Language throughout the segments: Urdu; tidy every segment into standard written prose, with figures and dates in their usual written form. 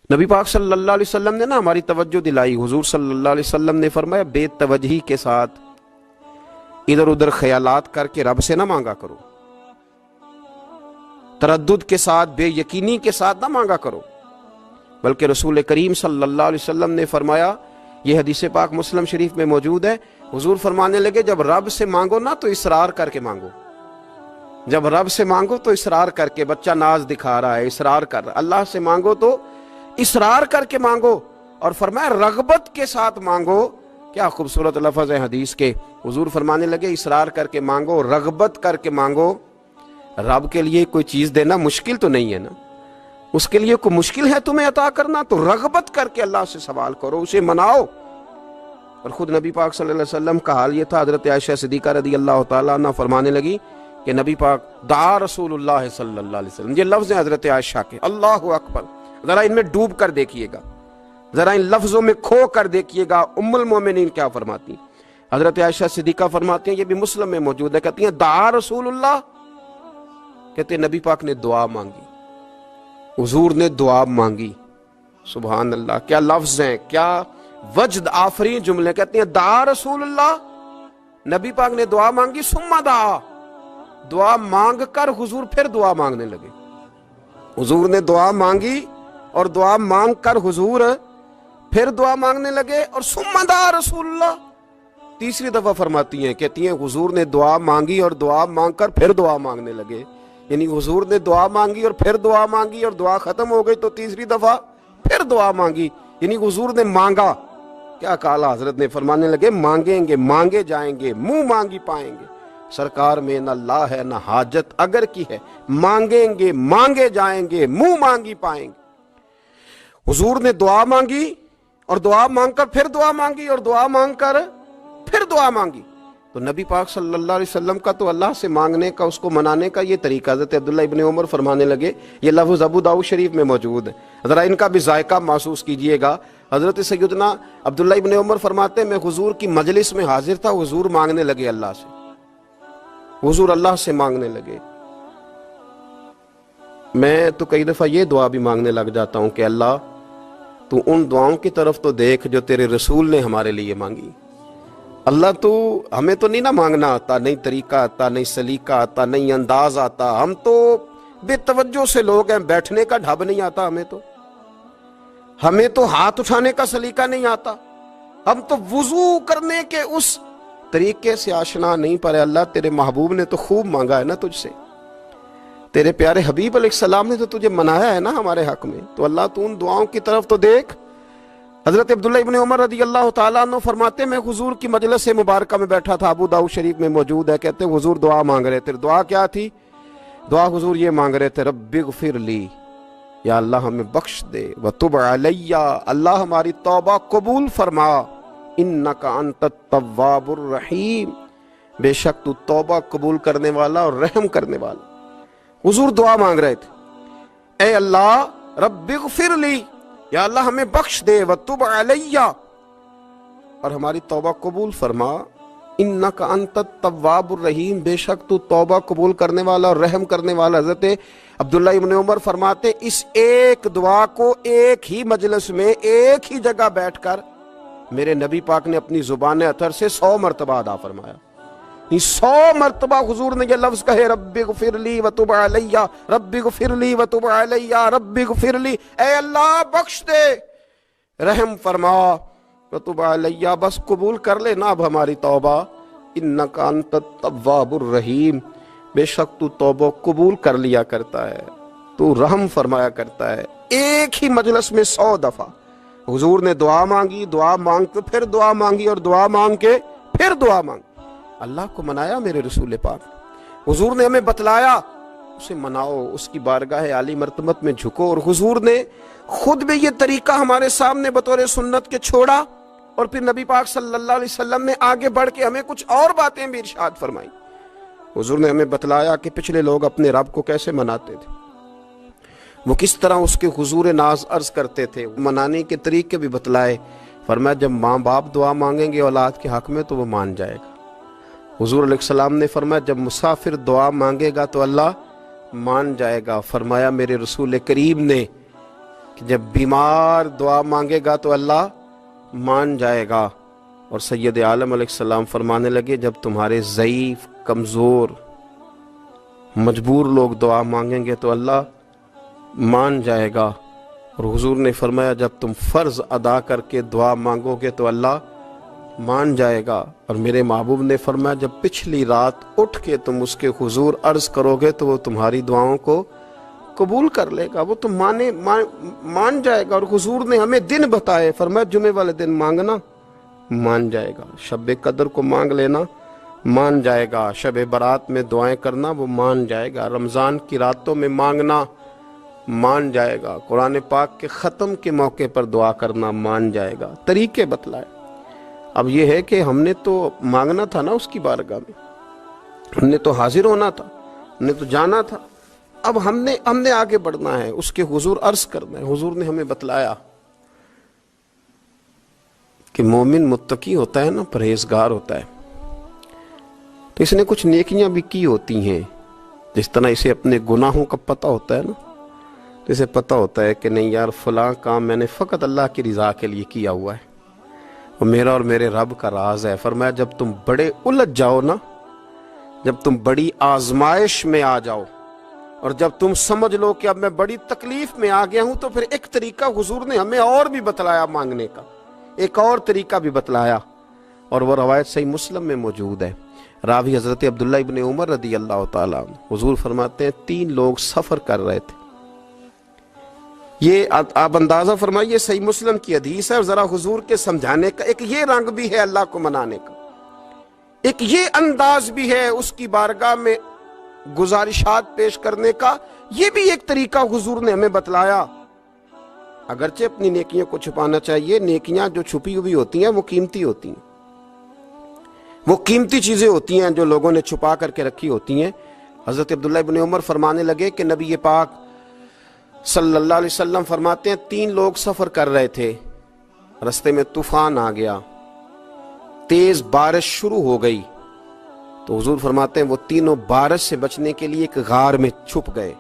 نبی پاک صلی اللہ علیہ وسلم نے ہماری توجہ دلائی. حضور صلی اللہ علیہ وسلم نے فرمایا بے توجہی کے ساتھ ادھر ادھر خیالات کر کے رب سے نہ مانگا کرو، تردد کے ساتھ بے یقینی کے ساتھ نہ مانگا کرو، بلکہ رسول کریم صلی اللہ علیہ وسلم نے فرمایا، یہ حدیث پاک مسلم شریف میں موجود ہے، حضور فرمانے لگے جب رب سے مانگو نا تو اصرار کر کے مانگو. جب رب سے مانگو تو اصرار کر کے، بچہ ناز دکھا رہا ہے اصرار کر رہا ہے، اللہ سے مانگو تو اصرار کر کے مانگو. اور فرمایا رغبت کے ساتھ مانگو. کیا خوبصورت لفظ ہے حدیث کے. حضور فرمانے لگے اصرار کر کے مانگو، رغبت کر کے مانگو. رب کے لیے کوئی چیز دینا مشکل تو نہیں ہے نا، اس کے لیے کوئی مشکل ہے تمہیں عطا کرنا؟ تو رغبت کر کے اللہ سے سوال کرو، اسے مناؤ. اور خود نبی پاک صلی اللہ علیہ وسلم کا حال یہ تھا. حضرت عائشہ صدیقہ رضی اللہ تعالیٰ عنہ فرمانے لگی کہ نبی پاک دعا رسول اللہ صلی اللہ علیہ وسلم. یہ لفظ ہیں حضرت عائشہ کے. اللہ اکبر. ذرا ان میں ڈوب کر دیکھیے گا، ذرا ان لفظوں میں کھو کر دیکھیے گا ام المومنین کیا فرماتی ہیں. حضرت عائشہ صدیقہ فرماتی ہیں، یہ بھی مسلم میں موجود ہے، کہتی ہیں دعا رسول اللہ، کہتے ہیں نبی پاک نے دعا مانگی، حضور نے دعا مانگی. سبحان اللہ، کیا لفظ ہیں، کیا وجد آفرین جملے. کہتے ہیں دعا رسول اللہ، نبی پاک نے دعا مانگی، ثم دعا، دعا مانگ کر حضور پھر دعا مانگنے لگے. حضور نے دعا مانگی اور دعا مانگ کر حضور پھر دعا مانگنے لگے. اور ثم دعا رسول اللہ تیسری دفعہ فرماتی ہیں، کہتی ہیں حضور نے دعا مانگی اور دعا مانگ کر پھر دعا مانگنے لگے. یعنی حضور نے دعا مانگی اور پھر دعا مانگی اور دعا ختم ہو گئی تو تیسری دفعہ پھر دعا مانگی. یعنی حضور نے مانگا. کیا کہا حضرت نے؟ فرمانے لگے مانگیں گے مانگے جائیں گے، منہ مانگی پائیں گے. سرکار میں نہ لا ہے نہ حاجت اگر کی ہے، مانگیں گے مانگے جائیں گے، منہ مانگی پائیں گے. حضور نے دعا مانگی اور دعا مانگ کر پھر دعا مانگی اور دعا مانگ کر پھر دعا مانگی. تو نبی پاک صلی اللہ علیہ وسلم کا تو اللہ سے مانگنے کا، اس کو منانے کا یہ طریقہ. حضرت عبداللہ ابن عمر فرمانے لگے، یہ لفظ ابو داؤد شریف میں موجود ہے، ذرا ان کا بھی ذائقہ محسوس کیجئے گا. حضرت سیدنا عبداللہ ابن عمر فرماتے ہیں میں حضور کی مجلس میں حاضر تھا، حضور مانگنے لگے اللہ سے، حضور اللہ سے مانگنے لگے. میں تو کئی دفعہ یہ دعا بھی مانگنے لگ جاتا ہوں کہ اللہ تو ان دعاؤں کی طرف تو دیکھ جو تیرے رسول نے ہمارے لیے مانگی. اللہ تو ہمیں تو نہیں نہ مانگنا آتا، نہیں طریقہ آتا، نہیں سلیقہ آتا، نہیں انداز آتا. ہم تو بے توجہ سے لوگ ہیں، بیٹھنے کا ڈھب نہیں آتا ہمیں تو ہاتھ اٹھانے کا سلیقہ نہیں آتا، ہم تو وضو کرنے کے اس طریقے سے آشنا نہیں. پر اللہ تیرے محبوب نے تو خوب مانگا ہے نا تجھ سے، تیرے پیارے حبیب علیہ السلام نے تو تجھے منایا ہے نا ہمارے حق میں. تو اللہ تو ان دعاؤں کی طرف تو دیکھ. حضرت عبداللہ ابن عمر رضی اللہ تعالیٰ عنہ فرماتے میں حضور کی مجلس مبارکہ میں بیٹھا تھا، ابو داؤد شریف میں موجود ہے. کہتے حضور دعا مانگ رہے تھے. دعا کیا تھی؟ دعا حضور یہ مانگ رہے تھے رب اغفر لی، یا اللہ ہمیں بخش دے، وتب علی، اللہ ہماری توبہ قبول فرما، انک انت التواب الرحیم، بے شک تو توبہ قبول کرنے والا اور رحم کرنے والا. حضور دعا مانگ رہے تھے، اے اللہ رب اغفر لی، یا اللہ ہمیں بخش دے، وتب علی، اور ہماری توبہ قبول فرما، انک انت التواب الرحیم، بے شک تو توبہ قبول کرنے والا اور رحم کرنے والا. حضرت عبداللہ ابن عمر فرماتے اس ایک دعا کو ایک ہی مجلس میں ایک ہی جگہ بیٹھ کر میرے نبی پاک نے اپنی زبان اطہر سے 100 مرتبہ ادا فرمایا. 100 مرتبہ حضور نے یہ لفظ کہے رب اغفر لی وتب علی، رب اغفر لی وتب علی، رب اغفر لی، اے اللہ بخش دے، رحم فرما، وتب علی، بس قبول کر لے نا اب ہماری توبہ، انک انت التواب الرحیم، بے شک تو توبہ قبول کر لیا کرتا ہے، تو رحم فرمایا کرتا ہے. ایک ہی مجلس میں 100 دفعہ حضور نے دعا مانگی، دعا مانگ کے پھر دعا مانگی اور دعا مانگ کے پھر دعا مانگی. اللہ کو منایا میرے رسول پاک. حضور نے ہمیں بتلایا اسے مناؤ، اس کی بارگاہ عالی مرتبت میں جھکو. اور حضور نے خود بھی یہ طریقہ ہمارے سامنے بطور سنت کے چھوڑا، اور پھر نبی پاک صلی اللہ علیہ وسلم نے آگے بڑھ کے ہمیں کچھ اور باتیں بھی ارشاد فرمائی. حضور نے ہمیں بتلایا کہ پچھلے لوگ اپنے رب کو کیسے مناتے تھے، وہ کس طرح اس کے حضور ناز عرض کرتے تھے، منانے کے طریقے بھی بتلائے. فرمایا جب ماں باپ دعا مانگیں گے اولاد کے حق میں تو وہ مان جائے گا. حضور علیہ السلام نے فرمایا جب مسافر دعا مانگے گا تو اللہ مان جائے گا. فرمایا میرے رسول کریم نے کہ جب بیمار دعا مانگے گا تو اللہ مان جائے گا. اور سید عالم علیہ السلام فرمانے لگے جب تمہارے ضعیف، کمزور، مجبور لوگ دعا مانگیں گے تو اللہ مان جائے گا. اور حضور نے فرمایا جب تم فرض ادا کر کے دعا مانگو گے تو اللہ مان جائے گا. اور میرے محبوب نے فرمایا جب پچھلی رات اٹھ کے تم اس کے حضور عرض کرو گے تو وہ تمہاری دعاؤں کو قبول کر لے گا، وہ تم مان جائے گا. اور حضور نے ہمیں دن بتائے، فرمایا جمعے والے دن مانگنا مان جائے گا، شب قدر کو مانگ لینا مان جائے گا، شب برات میں دعائیں کرنا وہ مان جائے گا، رمضان کی راتوں میں مانگنا مان جائے گا، قرآن پاک کے ختم کے موقع پر دعا کرنا مان جائے گا. طریقے بتلائے. اب یہ ہے کہ ہم نے تو مانگنا تھا نا اس کی بارگاہ میں، ہم نے تو حاضر ہونا تھا، ہم نے تو جانا تھا. اب ہم نے آگے بڑھنا ہے، اس کے حضور عرض کرنا ہے. حضور نے ہمیں بتلایا کہ مومن متقی ہوتا ہے نا، پرہیزگار ہوتا ہے، تو اس نے کچھ نیکیاں بھی کی ہوتی ہیں. جس طرح اسے اپنے گناہوں کا پتہ ہوتا ہے نا، تو اسے پتہ ہوتا ہے کہ نہیں یار فلاں کام میں نے فقط اللہ کی رضا کے لیے کیا ہوا ہے، وہ میرا اور میرے رب کا راز ہے. فرمایا جب تم بڑے الجھ جاؤ نا، جب تم بڑی آزمائش میں آ جاؤ، اور جب تم سمجھ لو کہ اب میں بڑی تکلیف میں آ گیا ہوں، تو پھر ایک طریقہ حضور نے ہمیں اور بھی بتلایا مانگنے کا، ایک اور طریقہ بھی بتلایا. اور وہ روایت صحیح مسلم میں موجود ہے. راوی حضرت عبداللہ ابن عمر رضی اللہ تعالیٰ عنہ. حضور فرماتے ہیں 3 لوگ سفر کر رہے تھے. یہ آپ اندازہ فرمائیے صحیح مسلم کی حدیث ہے، اور ذرا حضور کے سمجھانے کا ایک یہ رنگ بھی ہے اللہ کو منانے کا، ایک یہ انداز بھی ہے اس کی بارگاہ میں گزارشات پیش کرنے کا. یہ بھی ایک طریقہ حضور نے ہمیں بتلایا. اگرچہ اپنی نیکیوں کو چھپانا چاہیے، نیکیاں جو چھپی ہوئی ہوتی ہیں وہ قیمتی ہوتی ہیں، وہ قیمتی چیزیں ہوتی ہیں جو لوگوں نے چھپا کر کے رکھی ہوتی ہیں. حضرت عبداللہ ابن عمر فرمانے لگے کہ نبی پاک صلی اللہ علیہ وسلم فرماتے ہیں 3 لوگ سفر کر رہے تھے، رستے میں طوفان آ گیا، تیز بارش شروع ہو گئی. تو حضور فرماتے ہیں وہ تینوں بارش سے بچنے کے لیے ایک غار میں چھپ گئے.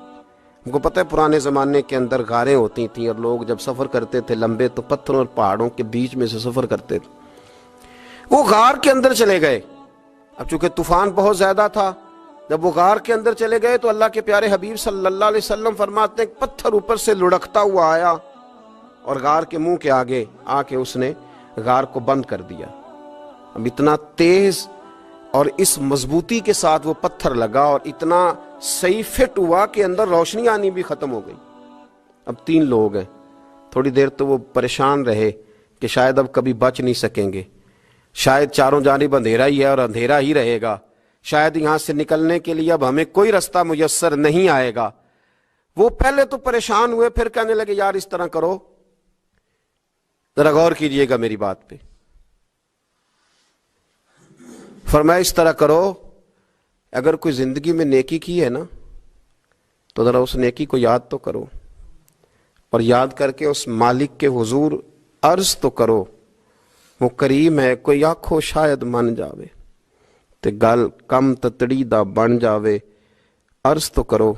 ہم کو پتہ ہے پرانے زمانے کے اندر غاریں ہوتی تھیں، اور لوگ جب سفر کرتے تھے لمبے تو پتھروں اور پہاڑوں کے بیچ میں سے سفر کرتے تھے. وہ غار کے اندر چلے گئے. اب چونکہ طوفان بہت زیادہ تھا، جب وہ غار کے اندر چلے گئے تو اللہ کے پیارے حبیب صلی اللہ علیہ وسلم فرماتے ہیں پتھر اوپر سے لڑکتا ہوا آیا اور غار کے منہ کے آگے آ کے اس نے غار کو بند کر دیا. اب اتنا تیز اور اس مضبوطی کے ساتھ وہ پتھر لگا اور اتنا صحیح فٹ ہوا کہ اندر روشنی آنی بھی ختم ہو گئی. اب 3 لوگ ہیں. تھوڑی دیر تو وہ پریشان رہے کہ شاید اب کبھی بچ نہیں سکیں گے، شاید چاروں جانب اندھیرا ہی ہے اور اندھیرا ہی رہے گا، شاید یہاں سے نکلنے کے لیے اب ہمیں کوئی رستہ میسر نہیں آئے گا. وہ پہلے تو پریشان ہوئے، پھر کہنے لگے یار اس طرح کرو، ذرا غور کیجئے گا میری بات پہ. فرمایا اس طرح کرو، اگر کوئی زندگی میں نیکی کی ہے نا تو ذرا اس نیکی کو یاد تو کرو، اور یاد کر کے اس مالک کے حضور عرض تو کرو. وہ کریم ہے، کوئی آنکھو شاید من جاوے تے گل کم تتڑی دا بن جاوے، عرض تو کرو.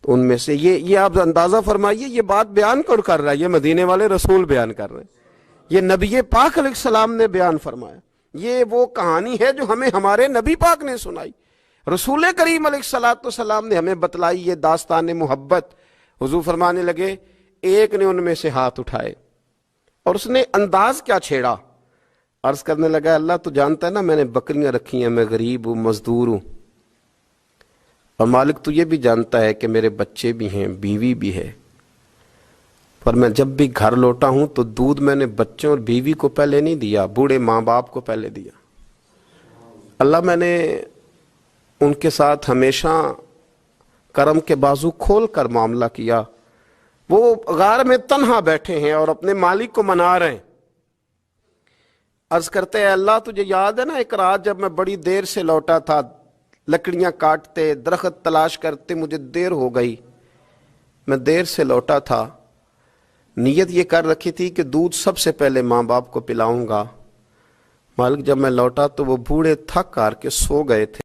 تو ان میں سے یہ آپ اندازہ فرمائیے، یہ بات بیان کر رہا ہے، یہ مدینے والے رسول بیان کر رہے ہیں، یہ نبی پاک علیہ السلام نے بیان فرمایا. یہ وہ کہانی ہے جو ہمیں ہمارے نبی پاک نے سنائی، رسول کریم علیہ السلام نے ہمیں بتلائی، یہ داستان محبت. حضور فرمانے لگے ایک نے ان میں سے ہاتھ اٹھائے اور اس نے انداز کیا چھیڑا، عرض کرنے لگا اللہ تو جانتا ہے نا میں نے بکریاں رکھی ہیں، میں غریب ہوں، مزدور ہوں، اور مالک تو یہ بھی جانتا ہے کہ میرے بچے بھی ہیں، بیوی بھی ہے، پر میں جب بھی گھر لوٹا ہوں تو دودھ میں نے بچوں اور بیوی کو پہلے نہیں دیا، بوڑھے ماں باپ کو پہلے دیا. اللہ میں نے ان کے ساتھ ہمیشہ کرم کے بازو کھول کر معاملہ کیا. وہ غار میں تنہا بیٹھے ہیں اور اپنے مالک کو منا رہے ہیں. عرض کرتے ہیں اللہ تجھے یاد ہے نا ایک رات جب میں بڑی دیر سے لوٹا تھا، لکڑیاں کاٹتے، درخت تلاش کرتے، مجھے دیر ہو گئی، میں دیر سے لوٹا تھا، نیت یہ کر رکھی تھی کہ دودھ سب سے پہلے ماں باپ کو پلاؤں گا. مالک جب میں لوٹا تو وہ بوڑھے تھک کر کے سو گئے تھے.